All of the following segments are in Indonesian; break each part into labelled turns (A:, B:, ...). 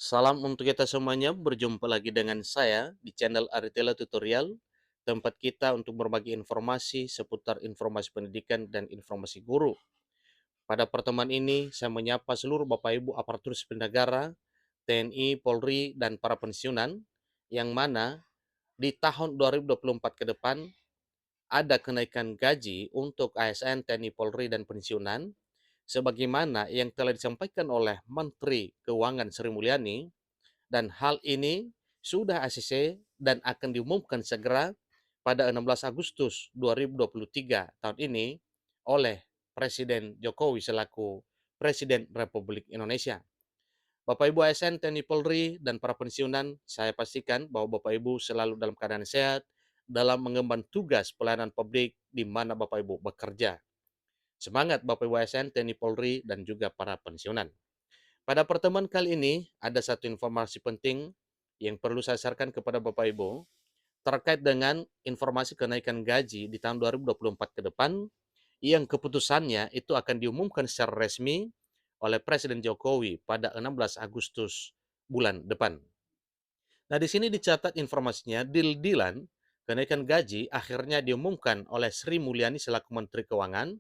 A: Salam untuk kita semuanya, berjumpa lagi dengan saya di channel Aritela Tutorial, tempat kita untuk berbagi informasi seputar informasi pendidikan dan informasi guru. Pada pertemuan ini, saya menyapa seluruh Bapak Ibu aparatur sipil negara, TNI, Polri, dan para pensiunan, yang mana di tahun 2024 ke depan ada kenaikan gaji untuk ASN, TNI, Polri, dan pensiunan, sebagaimana yang telah disampaikan oleh Menteri Keuangan Sri Mulyani, dan hal ini sudah ACC dan akan diumumkan segera pada 16 Agustus 2023 tahun ini oleh Presiden Jokowi selaku Presiden Republik Indonesia. Bapak Ibu ASN, TNI Polri, dan para pensiunan, saya pastikan bahwa Bapak Ibu selalu dalam keadaan sehat dalam mengemban tugas pelayanan publik di mana Bapak Ibu bekerja. Semangat Bapak Ibu ASN, TNI Polri, dan juga para pensiunan. Pada pertemuan kali ini, ada satu informasi penting yang perlu saya sampaikan kepada Bapak Ibu terkait dengan informasi kenaikan gaji di tahun 2024 ke depan yang keputusannya itu akan diumumkan secara resmi oleh Presiden Jokowi pada 16 Agustus bulan depan. Nah, di sini dicatat informasinya, deal-dealan kenaikan gaji akhirnya diumumkan oleh Sri Mulyani selaku Menteri Keuangan,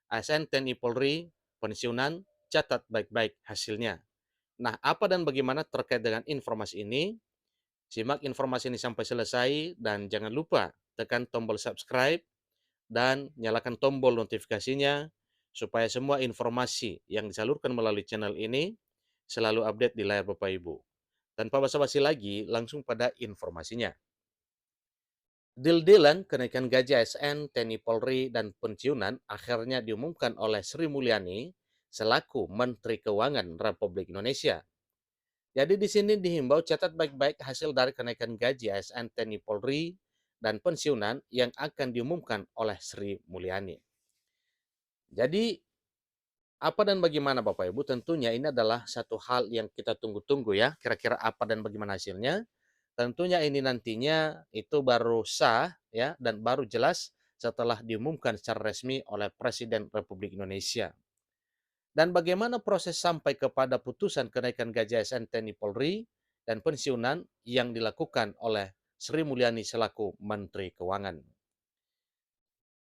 A: ASN, TNI, Polri, pensiunan, catat baik-baik hasilnya. Nah, apa dan bagaimana terkait dengan informasi ini? Simak informasi ini sampai selesai dan jangan lupa tekan tombol subscribe dan nyalakan tombol notifikasinya supaya semua informasi yang disalurkan melalui channel ini selalu update di layar Bapak Ibu. Tanpa basa-basi lagi, langsung pada informasinya. Deal-dealan kenaikan gaji ASN, TNI Polri, dan pensiunan akhirnya diumumkan oleh Sri Mulyani selaku Menteri Keuangan Republik Indonesia. Jadi di sini dihimbau catat baik-baik hasil dari kenaikan gaji ASN, TNI, Polri, dan pensiunan yang akan diumumkan oleh Sri Mulyani. Jadi apa dan bagaimana Bapak Ibu? Tentunya ini adalah satu hal yang kita tunggu-tunggu ya. Kira-kira apa dan bagaimana hasilnya? Tentunya ini nantinya itu baru sah ya dan baru jelas setelah diumumkan secara resmi oleh Presiden Republik Indonesia. Dan bagaimana proses sampai kepada putusan kenaikan gaji ASN, TNI, Polri, dan pensiunan yang dilakukan oleh Sri Mulyani selaku Menteri Keuangan.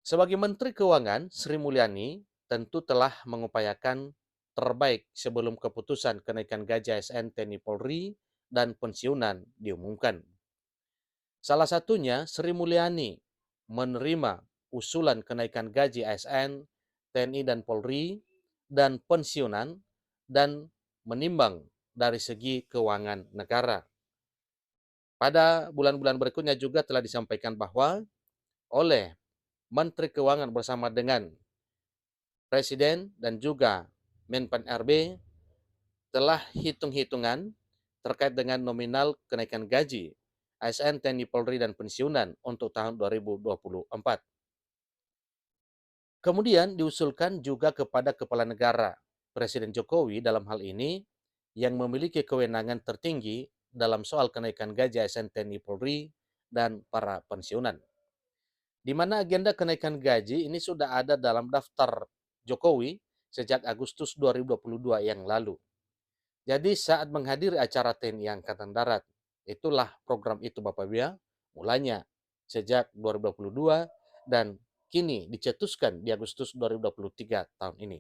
A: Sebagai Menteri Keuangan, Sri Mulyani tentu telah mengupayakan terbaik sebelum keputusan kenaikan gaji ASN, TNI, Polri, dan pensiunan diumumkan. Salah satunya Sri Mulyani menerima usulan kenaikan gaji ASN, TNI, dan Polri, dan pensiunan, dan menimbang dari segi keuangan negara. Pada bulan-bulan berikutnya juga telah disampaikan bahwa oleh Menteri Keuangan bersama dengan Presiden dan juga Menpan RB telah hitung-hitungan terkait dengan nominal kenaikan gaji ASN, TNI, Polri, dan pensiunan untuk tahun 2024. Kemudian diusulkan juga kepada Kepala Negara, Presiden Jokowi dalam hal ini, yang memiliki kewenangan tertinggi dalam soal kenaikan gaji ASN, TNI, Polri, dan para pensiunan. Di mana agenda kenaikan gaji ini sudah ada dalam daftar Jokowi sejak Agustus 2022 yang lalu. Jadi saat menghadiri acara TNI Angkatan Darat, itulah program itu Bapak Ibu ya, mulanya sejak 2022 dan kini dicetuskan di Agustus 2023 tahun ini.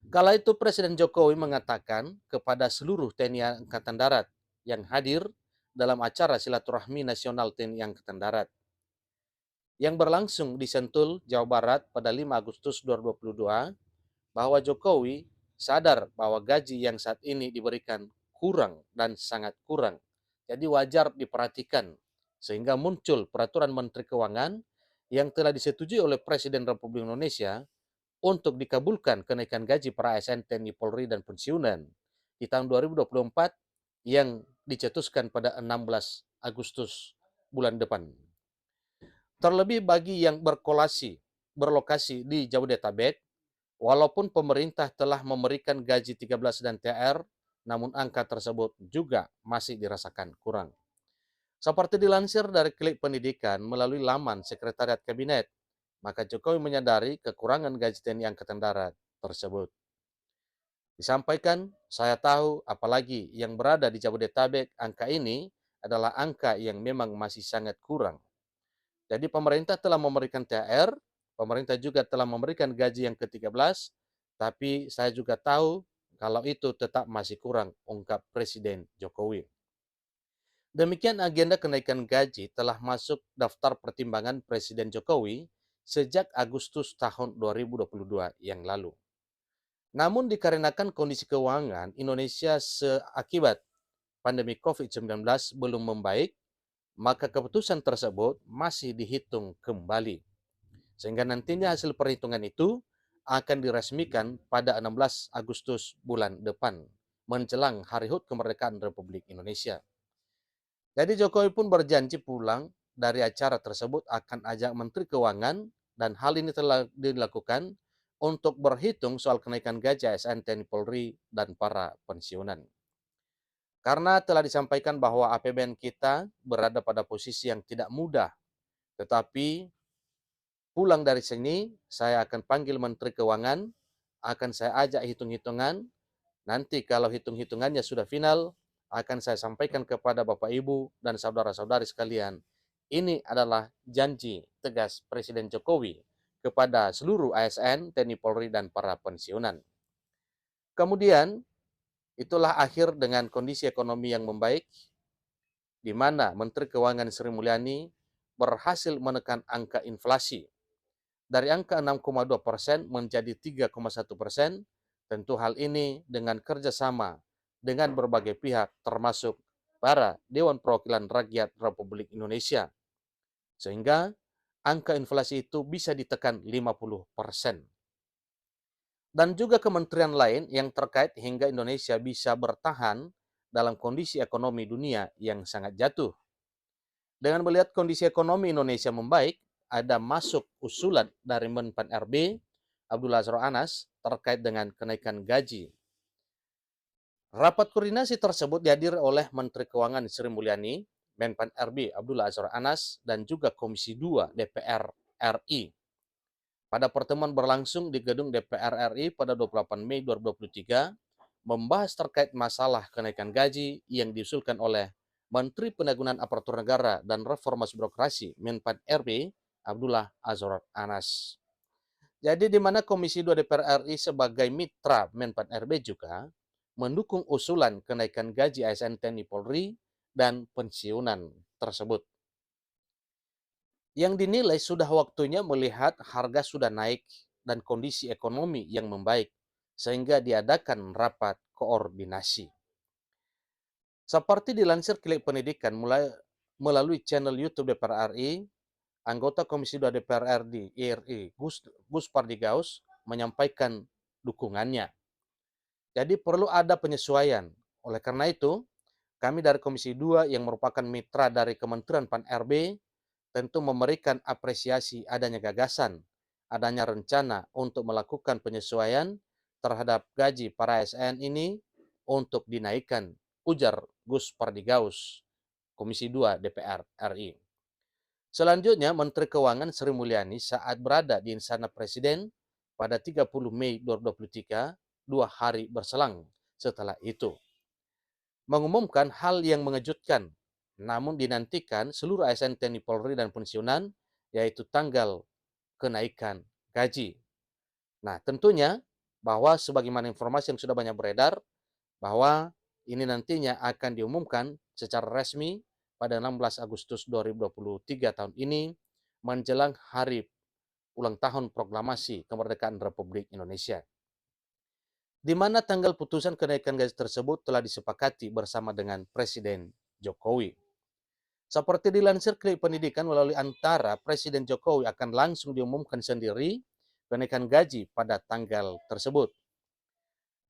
A: Kala itu Presiden Jokowi mengatakan kepada seluruh TNI Angkatan Darat yang hadir dalam acara silaturahmi nasional TNI Angkatan Darat yang berlangsung di Sentul, Jawa Barat pada 5 Agustus 2022 bahwa Jokowi sadar bahwa gaji yang saat ini diberikan kurang dan sangat kurang. Jadi wajar diperhatikan sehingga muncul peraturan Menteri Keuangan yang telah disetujui oleh Presiden Republik Indonesia untuk dikabulkan kenaikan gaji para ASN, TNI, Polri, dan pensiunan di tahun 2024 yang dicetuskan pada 16 Agustus bulan depan. Terlebih bagi yang berlokasi di Jabodetabek, walaupun pemerintah telah memberikan gaji 13 dan THR, namun angka tersebut juga masih dirasakan kurang. Seperti dilansir dari Klik Pendidikan melalui laman Sekretariat Kabinet, maka Jokowi menyadari kekurangan gaji TNI Angkatan Darat tersebut. Disampaikan, saya tahu apalagi yang berada di Jabodetabek, angka ini adalah angka yang memang masih sangat kurang. Jadi pemerintah telah memberikan THR, pemerintah juga telah memberikan gaji yang ke-13, tapi saya juga tahu kalau itu tetap masih kurang, ungkap Presiden Jokowi. Demikian agenda kenaikan gaji telah masuk daftar pertimbangan Presiden Jokowi sejak Agustus tahun 2022 yang lalu. Namun dikarenakan kondisi keuangan Indonesia seakibat pandemi COVID-19 belum membaik, maka keputusan tersebut masih dihitung kembali. Sehingga nantinya hasil perhitungan itu akan diresmikan pada 16 Agustus bulan depan, menjelang Hari HUT Kemerdekaan Republik Indonesia. Jadi Jokowi pun berjanji pulang dari acara tersebut akan ajak Menteri Keuangan dan hal ini telah dilakukan untuk berhitung soal kenaikan gaji ASN TNI Polri dan para pensiunan. Karena telah disampaikan bahwa APBN kita berada pada posisi yang tidak mudah, tetapi pulang dari sini saya akan panggil Menteri Keuangan, akan saya ajak hitung-hitungan. Nanti kalau hitung-hitungannya sudah final, akan saya sampaikan kepada Bapak Ibu dan saudara-saudari sekalian. Ini adalah janji tegas Presiden Jokowi kepada seluruh ASN, TNI Polri, dan para pensiunan. Kemudian, itulah akhir dengan kondisi ekonomi yang membaik, di mana Menteri Keuangan Sri Mulyani berhasil menekan angka inflasi dari angka 6,2% menjadi 3,1%. Tentu hal ini dengan kerjasama dengan berbagai pihak termasuk para Dewan Perwakilan Rakyat Republik Indonesia. Sehingga angka inflasi itu bisa ditekan 50%. Dan juga kementerian lain yang terkait hingga Indonesia bisa bertahan dalam kondisi ekonomi dunia yang sangat jatuh. Dengan melihat kondisi ekonomi Indonesia membaik, ada masuk usulan dari Menpan RB Abdullah Azwar Anas terkait dengan kenaikan gaji. Rapat koordinasi tersebut dihadiri oleh Menteri Keuangan Sri Mulyani, Menpan RB Abdullah Azwar Anas, dan juga Komisi 2 DPR RI. Pada pertemuan berlangsung di gedung DPR RI pada 28 Mei 2023, membahas terkait masalah kenaikan gaji yang diusulkan oleh Menteri Penanggulangan Aparatur Negara dan Reformasi Birokrasi Menpan RB Abdullah Azwar Anas. Jadi di mana Komisi 2 DPR RI sebagai mitra Menpan RB juga mendukung usulan kenaikan gaji ASN TNI Polri dan pensiunan tersebut. Yang dinilai sudah waktunya melihat harga sudah naik dan kondisi ekonomi yang membaik, sehingga diadakan rapat koordinasi. Seperti dilansir Klik Pendidikan melalui channel YouTube DPR RI, anggota Komisi 2 DPR RI Gus Pardigaus menyampaikan dukungannya. Jadi perlu ada penyesuaian. Oleh karena itu, kami dari Komisi 2 yang merupakan mitra dari Kementerian Pan RB tentu memberikan apresiasi adanya gagasan, adanya rencana untuk melakukan penyesuaian terhadap gaji para ASN ini untuk dinaikkan, ujar Gus Pardigaus, Komisi 2 DPR RI. Selanjutnya, Menteri Keuangan Sri Mulyani saat berada di Istana Presiden pada 30 Mei 2023, 2 hari berselang setelah itu, mengumumkan hal yang mengejutkan, namun dinantikan seluruh ASN TNI Polri dan pensiunan, yaitu tanggal kenaikan gaji. Nah, tentunya bahwa sebagaimana informasi yang sudah banyak beredar, bahwa ini nantinya akan diumumkan secara resmi pada 16 Agustus 2023 tahun ini, menjelang hari ulang tahun proklamasi kemerdekaan Republik Indonesia, di mana tanggal putusan kenaikan gaji tersebut telah disepakati bersama dengan Presiden Jokowi. Seperti dilansir Klik Pendidikan melalui antara, Presiden Jokowi akan langsung diumumkan sendiri kenaikan gaji pada tanggal tersebut.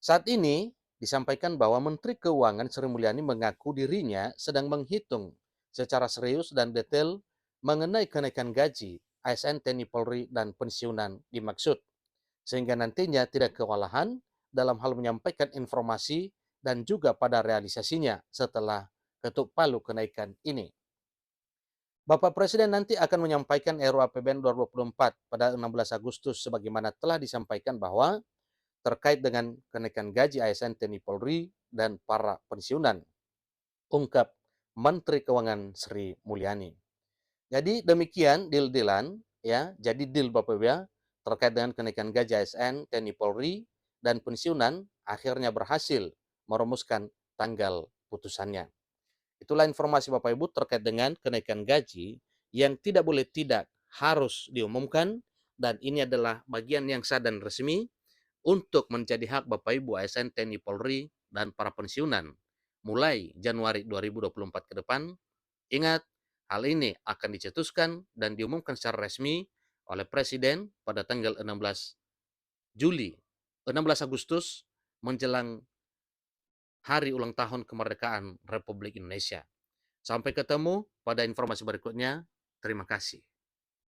A: Saat ini disampaikan bahwa Menteri Keuangan Sri Mulyani mengaku dirinya sedang menghitung secara serius dan detail mengenai kenaikan gaji ASN TNI Polri dan pensiunan dimaksud, sehingga nantinya tidak kewalahan dalam hal menyampaikan informasi dan juga pada realisasinya setelah ketuk palu kenaikan ini. Bapak Presiden nanti akan menyampaikan RUU APBN 2024 pada 16 Agustus sebagaimana telah disampaikan bahwa terkait dengan kenaikan gaji ASN TNI Polri dan para pensiunan, ungkap Menteri Keuangan Sri Mulyani. Jadi demikian deal-dealan ya. Jadi deal Bapak Ibu ya, terkait dengan kenaikan gaji ASN TNI Polri dan pensiunan akhirnya berhasil merumuskan tanggal putusannya. Itulah informasi Bapak Ibu terkait dengan kenaikan gaji yang tidak boleh tidak harus diumumkan, dan ini adalah bagian yang sah dan resmi untuk menjadi hak Bapak Ibu ASN TNI Polri dan para pensiunan mulai Januari 2024 ke depan. Ingat, hal ini akan dicetuskan dan diumumkan secara resmi oleh Presiden pada tanggal 16 Agustus menjelang hari ulang tahun kemerdekaan Republik Indonesia. Sampai ketemu pada informasi berikutnya. Terima kasih.